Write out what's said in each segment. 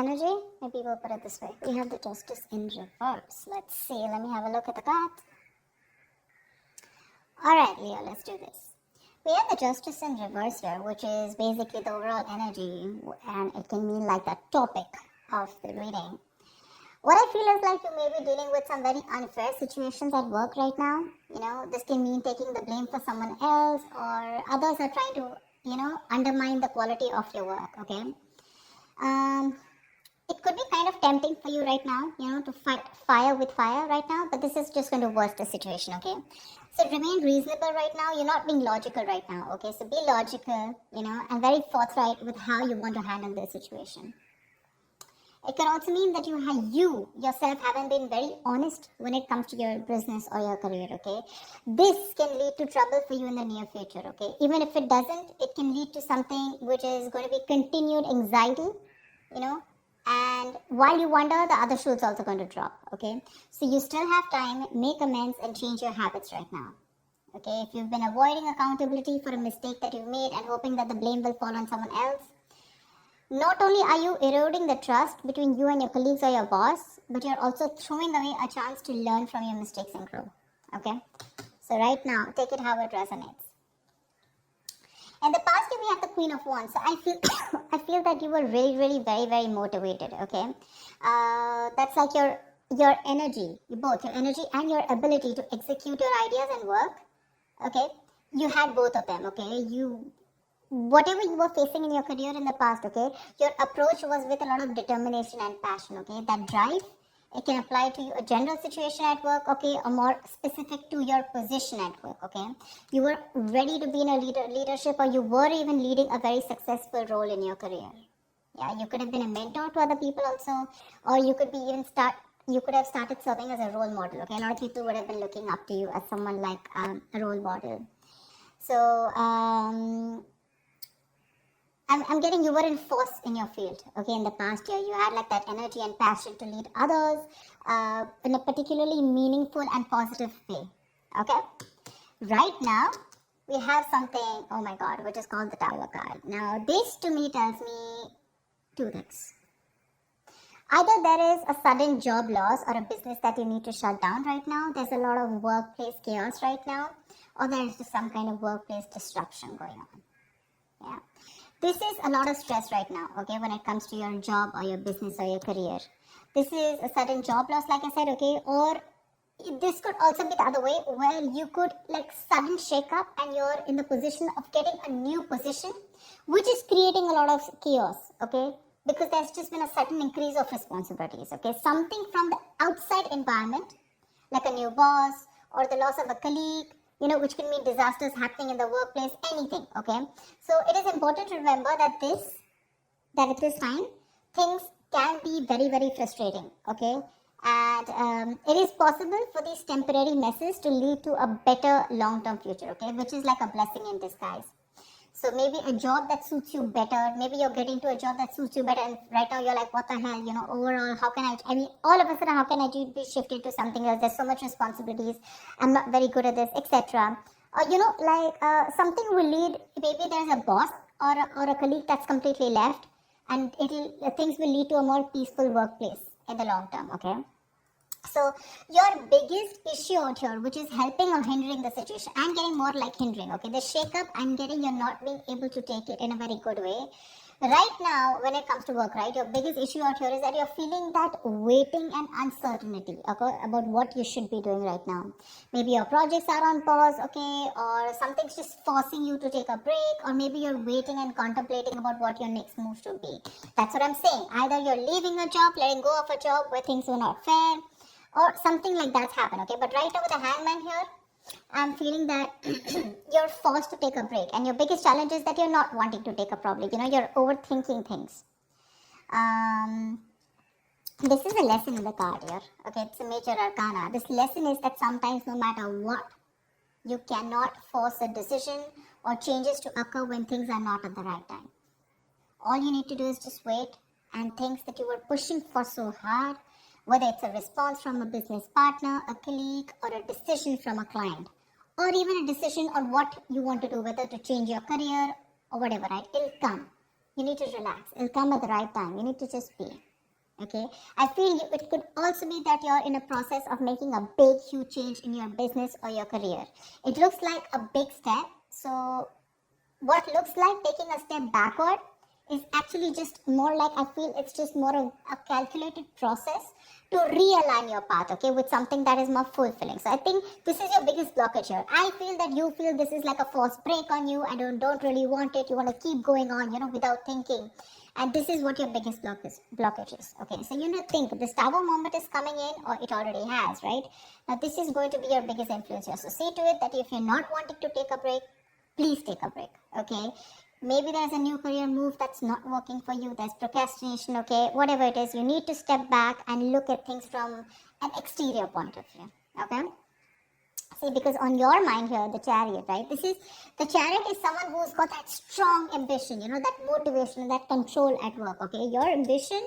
energy? Maybe we'll put it this way. We have the Justice in reverse. Let's see. Let me have a look at the card. Alright, Leo, let's do this. We have the Justice in reverse here, which is basically the overall energy, and it can mean like the topic of the reading. What I feel is like you may be dealing with some very unfair situations at work right now. This can mean taking the blame for someone else, or others are trying to, undermine the quality of your work, okay? It could be kind of tempting for you right now, to fight fire with fire right now, but this is just going to worsen the situation, okay? So remain reasonable right now. You're not being logical right now, okay? So be logical, and very forthright with how you want to handle this situation. It can also mean that you yourself haven't been very honest when it comes to your business or your career, okay? This can lead to trouble for you in the near future, okay? Even if it doesn't, it can lead to something which is going to be continued anxiety, and while you wonder, the other shoe is also going to drop, okay? So you still have time, make amends and change your habits right now, okay? If you've been avoiding accountability for a mistake that you made and hoping that the blame will fall on someone else, not only are you eroding the trust between you and your colleagues or your boss, but you're also throwing away a chance to learn from your mistakes and grow, okay? So right now, take it how it resonates. In the past year, we have the Queen of Wands. So I feel that you were really, really, very, very motivated, okay? That's like your energy, both your energy and your ability to execute your ideas and work, okay? You had both of them, okay? Whatever you were facing in your career in the past, okay, your approach was with a lot of determination and passion, okay? That drive, it can apply to a general situation at work, okay, or more specific to your position at work, okay? You were ready to be in a leadership, or you were even leading a very successful role in your career. Yeah, you could have been a mentor to other people also, or you could have started serving as a role model, okay? A lot of people would have been looking up to you as someone like a role model. So, I'm getting you were in force in your field, okay? In the past year, you had like that energy and passion to lead others in a particularly meaningful and positive way, okay? Right now, we have something, oh my God, which is called the Tower card. Now, this to me tells me two things. Either there is a sudden job loss or a business that you need to shut down right now. There's a lot of workplace chaos right now, or there is just some kind of workplace disruption going on, yeah? This is a lot of stress right now, okay, when it comes to your job or your business or your career. This is a sudden job loss, like I said, okay, or this could also be the other way, where you could like sudden shake up and you're in the position of getting a new position, which is creating a lot of chaos, okay, because there's just been a sudden increase of responsibilities, okay, something from the outside environment, like a new boss or the loss of a colleague, which can mean disasters happening in the workplace, anything, okay? So it is important to remember that at this time, things can be very, very frustrating, okay? And it is possible for these temporary messes to lead to a better long-term future, okay? Which is like a blessing in disguise. So maybe a job that suits you better, maybe you're getting to a job that suits you better, and right now you're like, what the hell, overall, how can all of a sudden, how can I be shifted to something else? There's so much responsibilities, I'm not very good at this, etc. Or, something will lead, maybe there's a boss or a colleague that's completely left, and things will lead to a more peaceful workplace in the long term, okay? So your biggest issue out here, which is helping or hindering the situation, I'm getting more like hindering, okay? The shake-up, I'm getting you're not being able to take it in a very good way. Right now, when it comes to work, right, your biggest issue out here is that you're feeling that waiting and uncertainty, okay, about what you should be doing right now. Maybe your projects are on pause, okay, or something's just forcing you to take a break, or maybe you're waiting and contemplating about what your next move should be. That's what I'm saying. Either you're leaving a job, letting go of a job where things were not fair, or something like that's happened, okay? But right now with the hangman here, I'm feeling that you're forced to take a break. And your biggest challenge is that you're not wanting to take a break. You're overthinking things. This is a lesson in the card here, okay? It's a major arcana. This lesson is that sometimes no matter what, you cannot force a decision or changes to occur when things are not at the right time. All you need to do is just wait, and things that you were pushing for so hard, whether it's a response from a business partner, a colleague, or a decision from a client, or even a decision on what you want to do, whether to change your career or whatever, right? It'll come. You need to relax. It'll come at the right time. You need to just be. Okay, I feel it could also be that you're in a process of making a big, huge change in your business or your career. It looks like a big step. So, what looks like taking a step backward is actually just more like, I feel it's just more of a calculated process to realign your path, okay, with something that is more fulfilling. So I think this is your biggest blockage here. I feel that you feel this is like a forced break on you and you don't really want it. You want to keep going on, without thinking. And this is what your biggest blockage is. Okay, so think this tower moment is coming in, or it already has, right? Now this is going to be your biggest influence here. So see to it that if you're not wanting to take a break, please take a break. Okay, maybe there's a new career move that's not working for you, there's procrastination, okay, whatever it is, you need to step back and look at things from an exterior point of view. Okay, see, because on your mind here, the chariot, right, the chariot is someone who's got that strong ambition, that motivation, that control at work. Okay, your ambition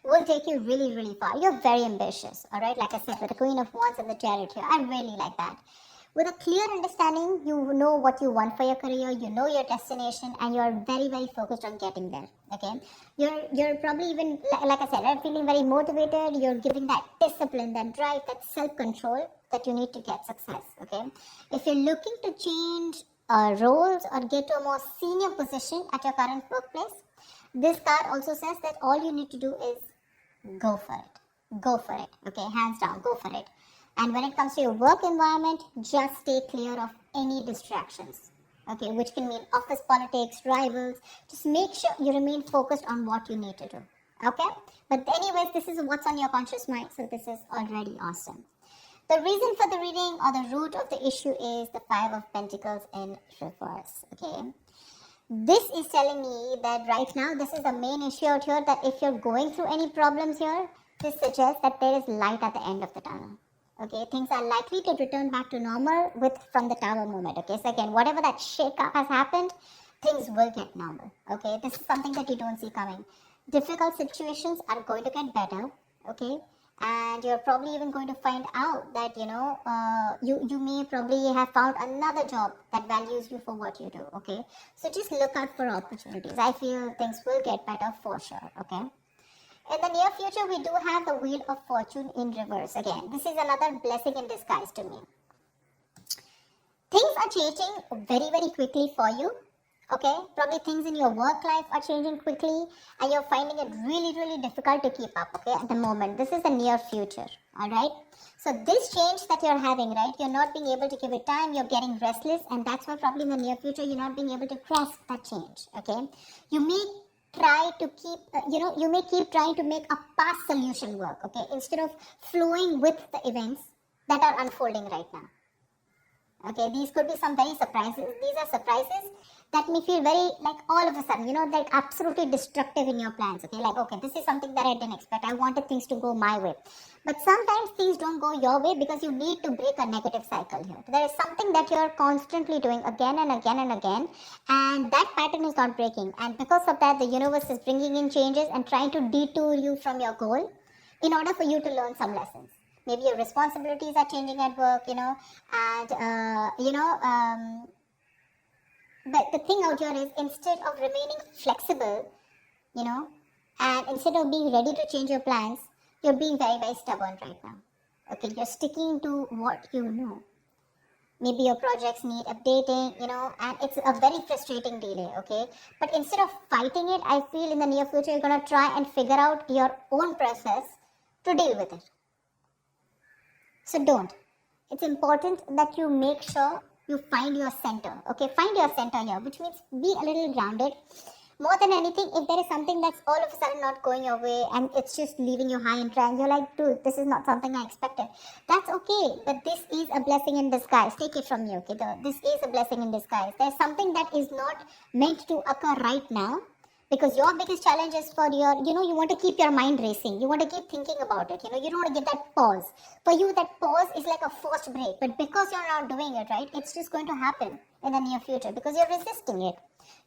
will take you really, really far. You're very ambitious. All right, like I said, with the Queen of Wands and the chariot here, I really like that. With a clear understanding, you know what you want for your career, you know your destination, and you're very, very focused on getting there. Okay, you're probably even, like I said, I'm feeling very motivated. You're giving that discipline, that drive, that self-control that you need to get success. Okay, if you're looking to change roles or get to a more senior position at your current workplace, this card also says that all you need to do is go for it. Go for it. Okay, hands down, go for it. And when it comes to your work environment, just stay clear of any distractions. Okay, which can mean office politics, rivals. Just make sure you remain focused on what you need to do. Okay? But anyways, this is what's on your conscious mind, so this is already awesome. The reason for the reading or the root of the issue is the Five of Pentacles in reverse. Okay? This is telling me that right now, this is the main issue out here, that if you're going through any problems here, this suggests that there is light at the end of the tunnel. Okay, things are likely to return back to normal from the tower moment. Okay, so again, whatever that shake-up has happened, things will get normal. Okay, this is something that you don't see coming. Difficult situations are going to get better. Okay, and you're probably even going to find out that you may probably have found another job that values you for what you do. Okay, so just look out for opportunities. I feel things will get better for sure. Okay. In the near future, we do have the Wheel of Fortune in reverse. Again, this is another blessing in disguise to me. Things are changing very, very quickly for you. Okay, probably things in your work life are changing quickly and you're finding it really, really difficult to keep up, okay, at the moment. This is the near future, all right? So this change that you're having, right, you're not being able to give it time, you're getting restless, and that's why probably in the near future, you're not being able to grasp that change, okay? You may try to keep, you may keep trying to make a past solution work, okay, instead of flowing with the events that are unfolding right now. Okay, these could be some very surprises. These are surprises that may feel very, like, all of a sudden, like absolutely destructive in your plans. Okay, like, okay, this is something that I didn't expect. I wanted things to go my way. But sometimes things don't go your way because you need to break a negative cycle here. There is something that you're constantly doing again and again and again, and that pattern is not breaking. And because of that, the universe is bringing in changes and trying to detour you from your goal in order for you to learn some lessons. Maybe your responsibilities are changing at work, and, but the thing out here is, instead of remaining flexible, and instead of being ready to change your plans, you're being very, very stubborn right now. Okay, you're sticking to what you know. Maybe your projects need updating, and it's a very frustrating delay, okay? But instead of fighting it, I feel in the near future, you're going to try and figure out your own process to deal with it. So don't. It's important that you make sure you find your center. Okay, find your center here, which means be a little grounded. More than anything, if there is something that's all of a sudden not going your way and it's just leaving you high and dry and you're like, dude, this is not something I expected. That's okay, but this is a blessing in disguise. Take it from me, okay? This is a blessing in disguise. There's something that is not meant to occur right now. Because your biggest challenge is for your, you want to keep your mind racing. You want to keep thinking about it. You don't want to get that pause. For you, that pause is like a forced break. But because you're not doing it, right, it's just going to happen in the near future because you're resisting it.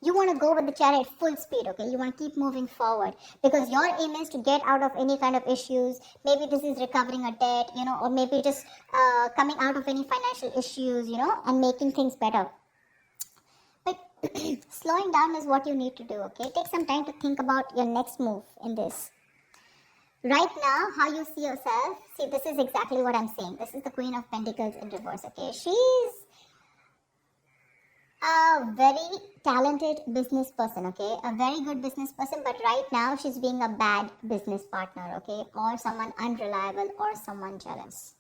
You want to go with the chariot full speed, okay? You want to keep moving forward because your aim is to get out of any kind of issues. Maybe this is recovering a debt, or maybe just coming out of any financial issues, and making things better. Slowing down is what you need to do, okay? Take some time to think about your next move in this. Right now, how you see yourself, see, this is exactly what I'm saying. This is the Queen of Pentacles in reverse, okay? She's a very talented business person, okay? A very good business person, but right now she's being a bad business partner, okay? Or someone unreliable or someone jealous.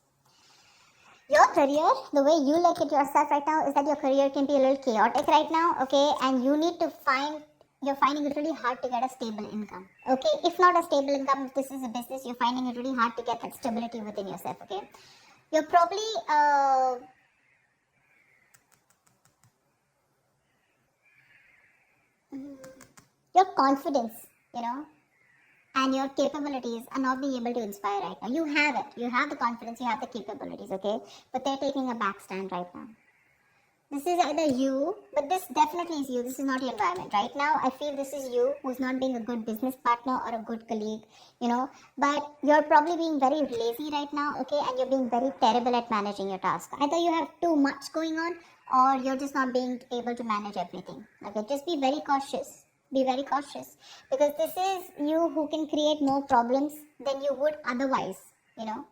Your career, the way you look at yourself right now is that your career can be a little chaotic right now, okay? And you need to you're finding it really hard to get a stable income, okay? If not a stable income, if this is a business, you're finding it really hard to get that stability within yourself, okay? You're probably, your confidence, you know, and your capabilities are not being able to inspire right now. You have it. You have the confidence, you have the capabilities, okay? But they're taking a back stand right now. This is either you, but this definitely is you. This is not your environment. Right now, I feel this is you who's not being a good business partner or a good colleague, you know. But you're probably being very lazy right now, okay? And you're being very terrible at managing your task. Either you have too much going on or you're just not being able to manage everything. Okay, just be very cautious. Be very cautious. Because this is you who can create more problems than you would otherwise, you know.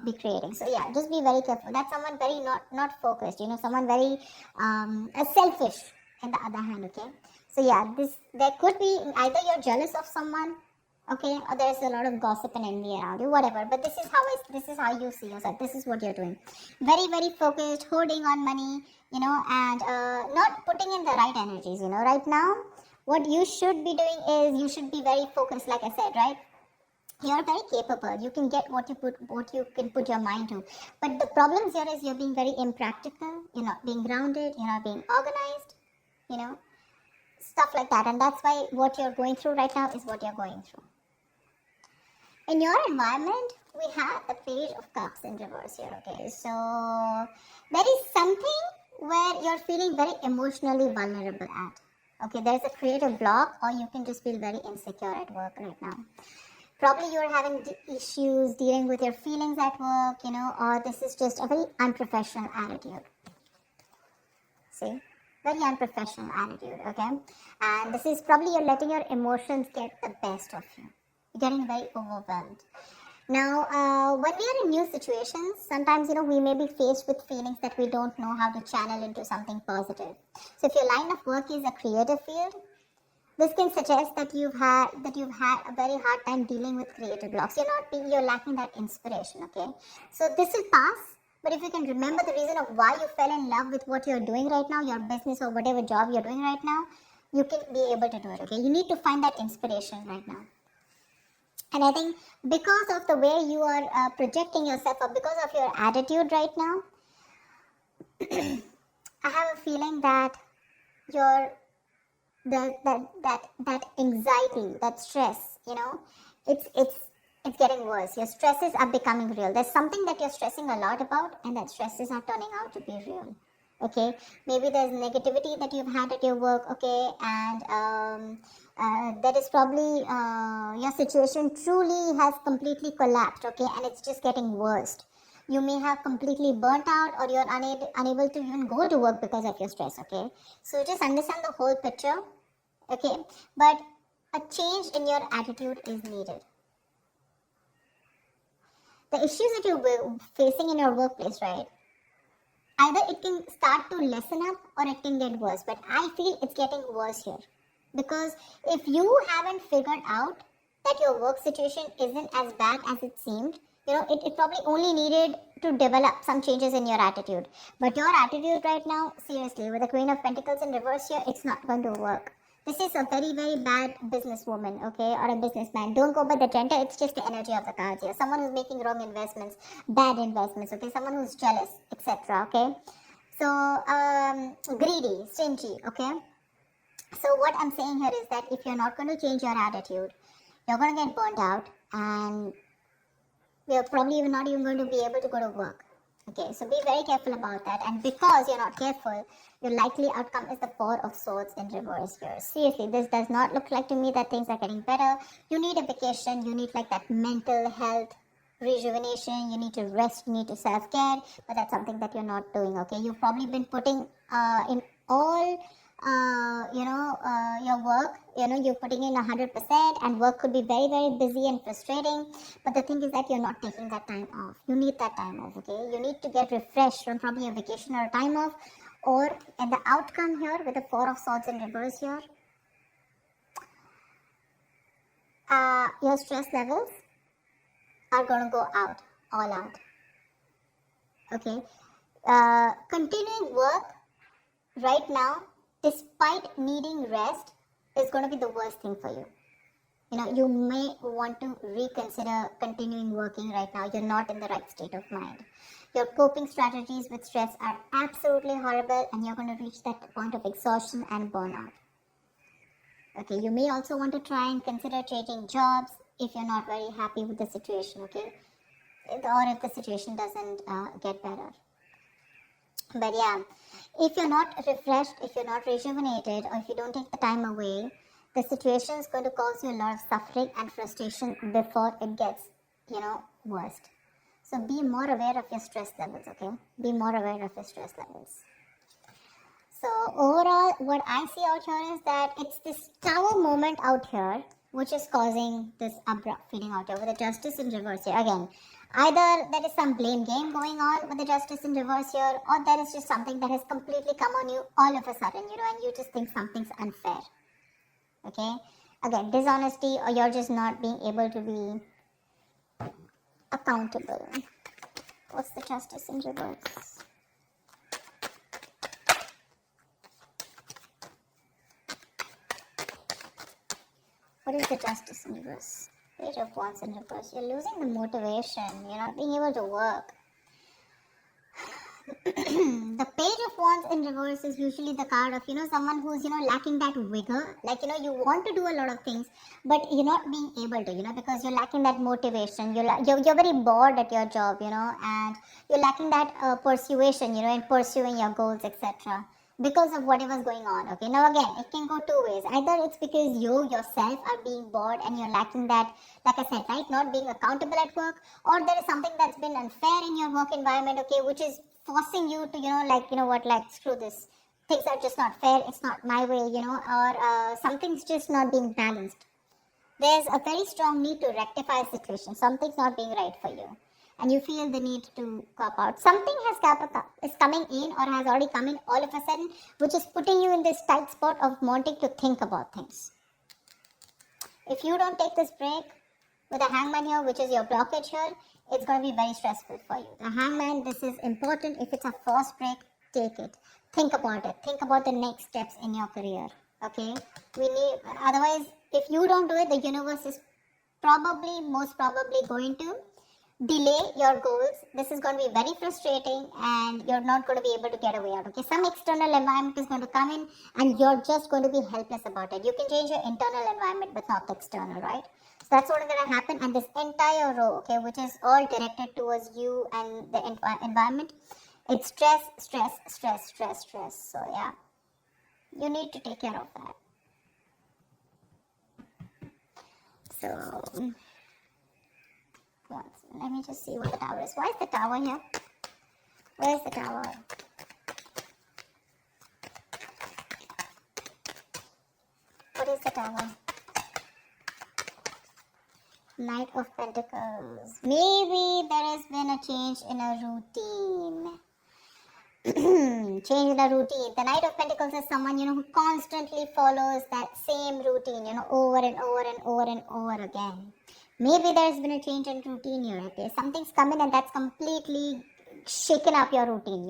Be creating. So yeah, just be very careful. That's someone very not focused, you know, someone very selfish on the other hand, okay? So yeah, there could be either you're jealous of someone, okay, or there's a lot of gossip and envy around you, whatever. But this is how you see yourself. This is what you're doing. Very, very focused, holding on money, you know, and not putting in the right energies, you know. Right now, what you should be doing is you should be very focused, like I said, right? You're very capable. You can get what you can put your mind to. But the problem here is you're being very impractical. You're not being grounded. You're not being organized. You know, stuff like that. And that's why what you're going through right now is what you're going through. In your environment, we have the Page of Cups in reverse here. Okay, so there is something where you're feeling very emotionally vulnerable at. Okay, there's a creative block, or you can just feel very insecure at work right now. Probably you're having issues dealing with your feelings at work, you know, or this is just a very unprofessional attitude. See? Very unprofessional attitude, okay? And this is probably you're letting your emotions get the best of you. You're getting very overwhelmed. Now, when we are in new situations, sometimes, you know, we may be faced with feelings that we don't know how to channel into something positive. So if your line of work is a creative field, this can suggest that you've had a very hard time dealing with creative blocks. You're lacking that inspiration, okay? So this will pass, but if you can remember the reason of why you fell in love with what you're doing right now, your business or whatever job you're doing right now, you can be able to do it, okay? You need to find that inspiration right now. And I think because of the way you are projecting yourself, or because of your attitude right now, I have a feeling that that anxiety, that stress, you know, it's getting worse. Your stresses are becoming real. There's something that you're stressing a lot about, and that stresses are turning out to be real. Okay, maybe there's negativity that you've had at your work, okay, and that is probably your situation truly has completely collapsed, okay, and it's just getting worse. You may have completely burnt out, or you're unable to even go to work because of your stress, okay? So just understand the whole picture, okay? But a change in your attitude is needed. The issues that you're facing in your workplace, right? Either it can start to lessen up or it can get worse. But I feel it's getting worse here. Because if you haven't figured out that your work situation isn't as bad as it seemed, you know, it probably only needed to develop some changes in your attitude. But your attitude right now, seriously, with the Queen of Pentacles in reverse here, it's not going to work. This is a very, very bad businesswoman, okay, or a businessman. Don't go by the gender, it's just the energy of the cards here. Someone who's making wrong investments, bad investments, okay, someone who's jealous, etc., okay. So, greedy, stingy, okay. So what I'm saying here is that if you're not going to change your attitude, you're going to get burnt out, and you're probably not even going to be able to go to work. Okay, so be very careful about that. And because you're not careful, your likely outcome is the Four of Swords in reverse here. Seriously, this does not look like to me that things are getting better. You need a vacation. You need like that mental health rejuvenation. You need to rest. You need to self-care. But that's something that you're not doing, okay? You've probably been putting in all your work, you're putting in 100%, and work could be very, very busy and frustrating. But the thing is that you're not taking that time off. You need that time off, okay? You need to get refreshed from probably a vacation or a time off. Or in the outcome here with the Four of Swords in reverse here, your stress levels are going to go out, all out. Okay? Continuing work right now, despite needing rest, is going to be the worst thing for you. You may want to reconsider continuing working right now. You're not in the right state of mind. Your coping strategies with stress are absolutely horrible, and you're going to reach that point of exhaustion and burnout. Okay, you may also want to try and consider changing jobs if you're not very happy with the situation, okay? Or if the situation doesn't get better. But yeah, if you're not refreshed, if you're not rejuvenated, or if you don't take the time away, the situation is going to cause you a lot of suffering and frustration before it gets, worst. So be more aware of your stress levels, okay? Be more aware of your stress levels. So overall, what I see out here is that it's this Tower moment out here which is causing this abrupt feeling out here with the Justice in reverse here. Again, either there is some blame game going on with the Justice in reverse here, or there is just something that has completely come on you all of a sudden, and you just think something's unfair. Okay? Again, dishonesty, or you're just not being able to be accountable. What's the Justice in reverse? What is the Justice in reverse? Page of Wands in reverse. You're losing the motivation. You're not being able to work. The Page of Wands in reverse is usually the card of, someone who's, lacking that vigor. Like, you want to do a lot of things, but you're not being able to, because you're lacking that motivation. You're very bored at your job, and you're lacking that persuasion, in pursuing your goals, etc. Because of whatever's going on. Okay, now again, it can go two ways. Either it's because you yourself are being bored and you're lacking that, like I said, right, not being accountable at work, or there is something that's been unfair in your work environment, okay, which is forcing you to, screw this. Things are just not fair. It's not my way, or something's just not being balanced. There's a very strong need to rectify a situation. Something's not being right for you, and you feel the need to cop out. Something is coming in, or has already come in all of a sudden, which is putting you in this tight spot of wanting to think about things. If you don't take this break with a Hangman here, which is your blockage here, it's going to be very stressful for you. The Hangman, this is important. If it's a forced break, take it. Think about it. Think about the next steps in your career. Okay? Otherwise, if you don't do it, the universe is most probably going to delay your goals. This is going to be very frustrating, and you're not going to be able to get away out. Okay, some external environment is going to come in, and you're just going to be helpless about it. You can change your internal environment, but not the external, right? So that's what is going to happen. And this entire row, okay, which is all directed towards you and the environment, it's stress, stress, stress, stress, stress. So yeah, you need to take care of that. So let me just see what the Tower is. Why is the Tower here? Where's the Tower? What is the Tower? Knight of Pentacles. Maybe there has been a change in a routine. Change in a routine. The Knight of Pentacles is someone, who constantly follows that same routine, over and over and over and over again. Maybe there's been a change in routine here, okay? Something's come in and that's completely shaken up your routine,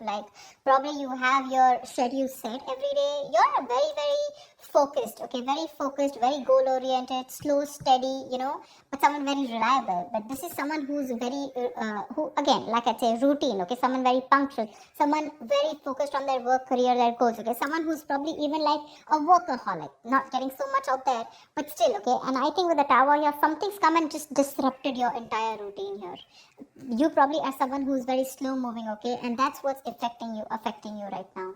Like, probably you have your schedule set every day. You're very, very focused, okay? Very focused, very goal-oriented, slow, steady, but someone very reliable. But this is someone who's very, again, like I say, routine, okay? Someone very punctual. Someone very focused on their work, career, their goals, okay? Someone who's probably even like a workaholic, not getting so much out there, but still, okay? And I think with the Tower here, something's come and just disrupted your entire routine here. You probably are someone who's very slow moving, okay? And that's what's affecting you right now.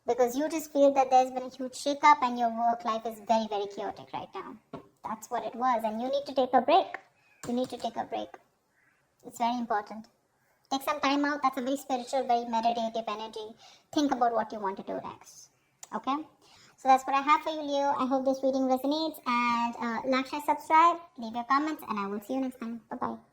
Because you just feel that there's been a huge shake-up and your work life is very, very chaotic right now. That's what it was. And you need to take a break. You need to take a break. It's very important. Take some time out. That's a very spiritual, very meditative energy. Think about what you want to do next. Okay, so that's what I have for you, Leo. I hope this reading resonates, and like, share, subscribe, leave your comments, and I will see you next time. Bye bye.